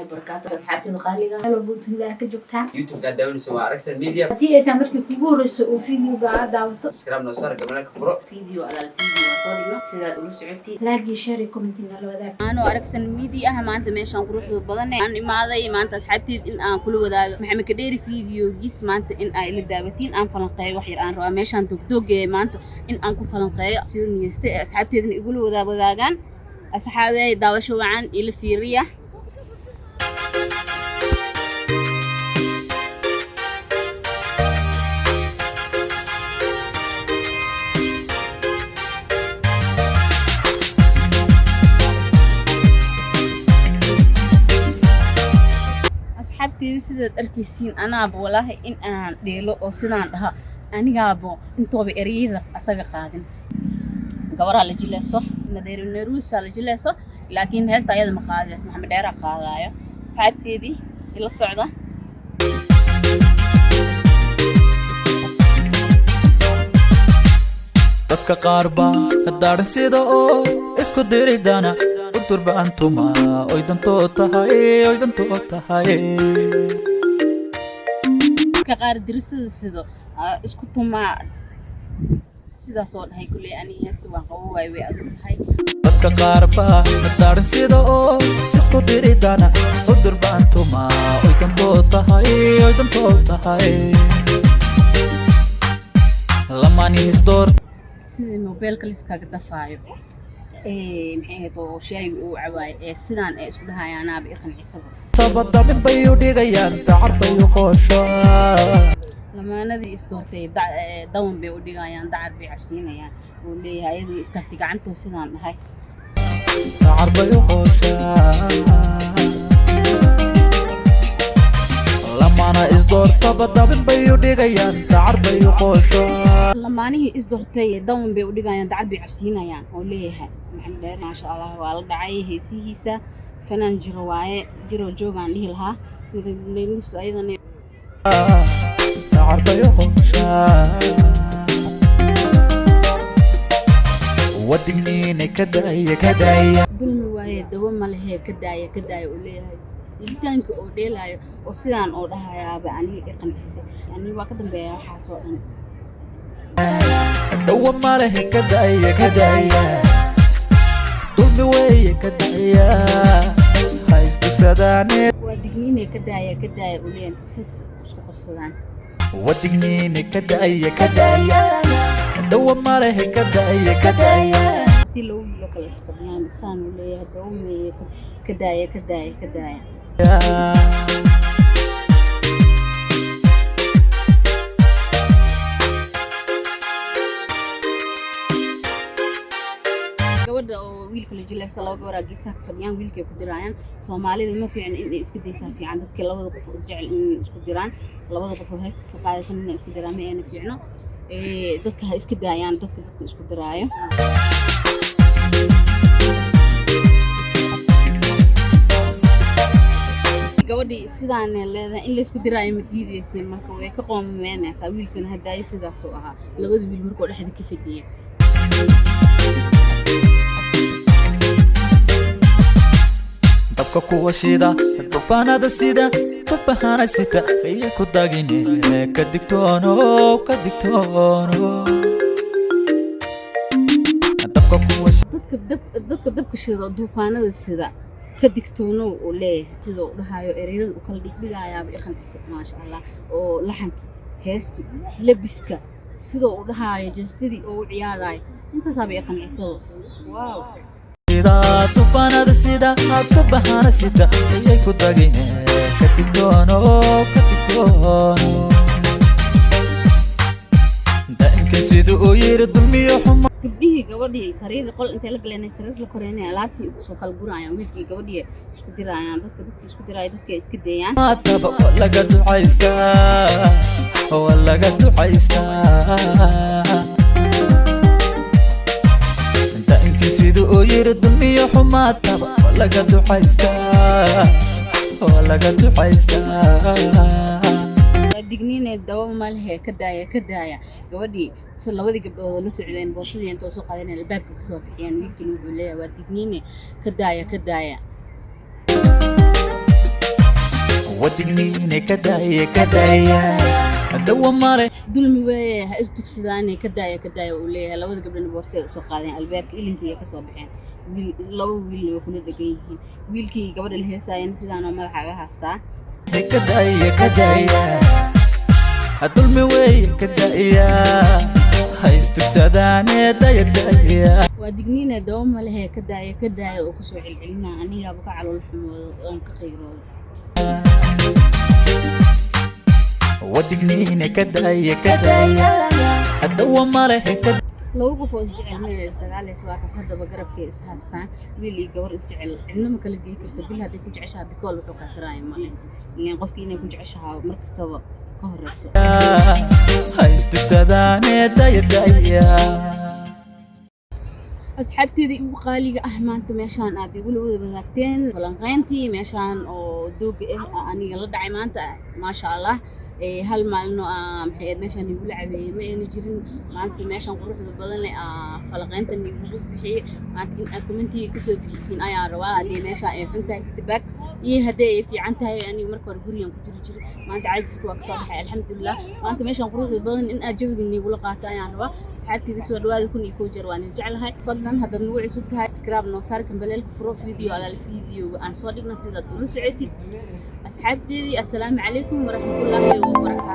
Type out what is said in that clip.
الله وبركاته أصحابتي الغالية هلا بوتن ذا كجوكتان يوتيوب قاعد داون سوا أركسل ميديا تي تمرك كبورس وفيديو قاعد داوته سكرام نصار قبلك فرو فيديو على الفيديو وصوري سيدا ولسعتي لاقي شاري كومنتين على وذاك أنا أركسل ميديا ما أنت ماشي نروح بدنا أنا ما أنت أصحابتي إن كل وذا محمد كدير فيديو جيس ما أنت إن اللي دابتين أنا فلنقاي وحير أنا رأى ماشي أنت دوق ما أنت إن أنكم فلنقاي سيرني أصحابتي إن يقولوا وذا وذاقان أصحابي داوشوا عن إلى فيريا أصحابتي سيدة أركيسين أنا أبو والله إن أنا ديلو أو سنان لها أنا أبو إنتوا بأريد أساق قادم قورا لجلسه نذير النروس على جلسه لكن هسه أيضا مقادس محمد دير قاضايا صاحبتي دي إلى الصعدة dadka qaar baa hadaan sida oo isku diridana u durba antuma oy danto tahay ka qaar dirisada sido isku tuma sidaas oo dhahay kulay ani heestu waan qabow way adag tahay dadka qaar baa hadaan sida oo isku diridana u durba antuma oy danto tahay lamani histor sida mobilka liskaaga dafaayo maxay heeto shay uu cawaay sidaan ay isku dhahayaan abi qancisaba sabada mid bay u dhigayaan dacar bay u qoosho lamaanadii isdoortay dawan bay u dhigayaan dacar bay cabsiinayaan oo leeyahay ayadii istaagti gacantoo sidaan dhahay dacar bay u qoosho lamana isdoorta badabin bay u dhigayaan dacar bay u qoosho lamaanihii isdoortay dawan bay u dhigayaan dacar bay cabsiinayaan oo leeyahay maxamed dheer maasha allah waa la dhacay heesihiisa fanaan jiro waaye jiro joogaan dhihi lahaa leelus ayadana dacar bay u qoosho wadigniina kadaya dulmi waaye dawo ma lehe kadaya oo leeyahay ilitaanka oo dheelaayo oo sidaan oo dhahayaaba aniga qancisay yani waa ka dambeeya waxaas oo dhan dawo ma lehe kadaya dulmi weeye kadaya haysdugsadane waa digniine kadaya oo leeyahay sis isku qabsadaan wadigniina kadaya dawo ma lehe kadaya si loo kala isfadhiyaan saan oo leeyahay dawo meeye kadaya gabadha oo wiilka la jilaysa laba gabar geesaha ka fadhiyaan wiilkay ku dirayaan Soomaalida ma fiican in ay iska daysaa fiican dadka labada qof is jecel in isku diraan labada qof oo heesta isla qaadaysan in isku diraan ma ayna fiicno dadka ha iska daayaan dadka isku diraayo gabadhii sidaan leedahay in la isku diraayo ma diidaysay marka way ka qoomameynaysaa wiilkana hadaayo sidaas oo ahaa labada wiil markoo dhexda ka fadhiya dabka kuwa shida dufaanada sida tubahana sita ayay ku dagine ka digtoono dabka kuwa dadka dabka shida dufaanada sida ka digtoono oo leeyahay sida uu dhahayo ereyada uu kala dhigdhigayaaba qancisay maasha allah oo laxanka heesti labiska sida uu dhahayo jeestadii oo ciyaarayo intaasaba qancisay wow tufaanada sida tubahana sita ayay ku dagine ka digtoono daanka sida uu yiri dulmiyo xuma gabdhihii gabadhii sariir qol intee la galeen sariir la koreynay alaabtii ugu soo kala gurayaan wiilkii gabadhii isku dirayaan dadka isku dirayaan dadka iska deeyaan maataba laga ducaystaa daanka sida uu yiri dulmiyo xuma taba laga ducaystaa digniine dawo ma lehe kadaya gabadhii si labadii gabdhood la socdeen boosadii inta soo qaadeen albaabka ka soo bixiyeen wiilkii wuxuu leeyahay waa digniine kadaya wadigniine ka daaya dawa male dulmi weeye ha isdugsadaan ka daaya uu leeyahay labada gabdhana boorsay u soo qaadeen albaabka ilinkiiya ka soo baxeen laba wiil oo kuna dhagan yihiin wiilkii gabadha la heesaayeen sidaan oo madaxa haastaa ka daaya dulmi weeye ka daaya ha isdugsadaan daaya waa digniina dawo ma lehe ka daaya oo ku soo celcelinaa anigaaba ka calool xumoodo oon ka qiiroodo wadigniine ka daaya dawa male laba qof oo isjecel meel isdagaalaysa waa kas haddaba garabkay is haastaan wiil iyo gabar isjecel cidna ma kala geey karto bil hadday ku jeceshaha bikool wuxuu kaa taraaya male ileen qofkii inay ku jeceshahaa mar kastaba ka horeyso ha isdugsadaan daaya asxaabteedii ugu qaaliga ah maanta meeshaan aad igula wada wadaagteen falanqayntii meeshaan oo dooga ah aniga la dhacay maanta maasha allah hal maalin oo maxay meeshaan igula cabeeyay ma ayna jirin maanta meeshaan quruxda badan leh falanqaynta igu bixiyay maanta in aad commentiga kasoo bixisiin ayaan rabaa haddii meeshaan ay xun tahay sidabaag iyo haddii ay fiican tahay aniga marka hore gurigan ku jiri maanta caajiska waa kasoo baxay alxamdulilah maanta meeshaan quruxda badan in aad jawiga igula qaato ayaan rabaa asxaabteeda soo dhawaada 1000 jeer waan jeclahay fadlan haddaad nagu cusub tahay subscribe noo saar kambalelka furo video alaal videoga aan soo dhigno sidaad ula socotid asxaabteedii assalaamu calaykum waraxmatullaahi wabarakaatuh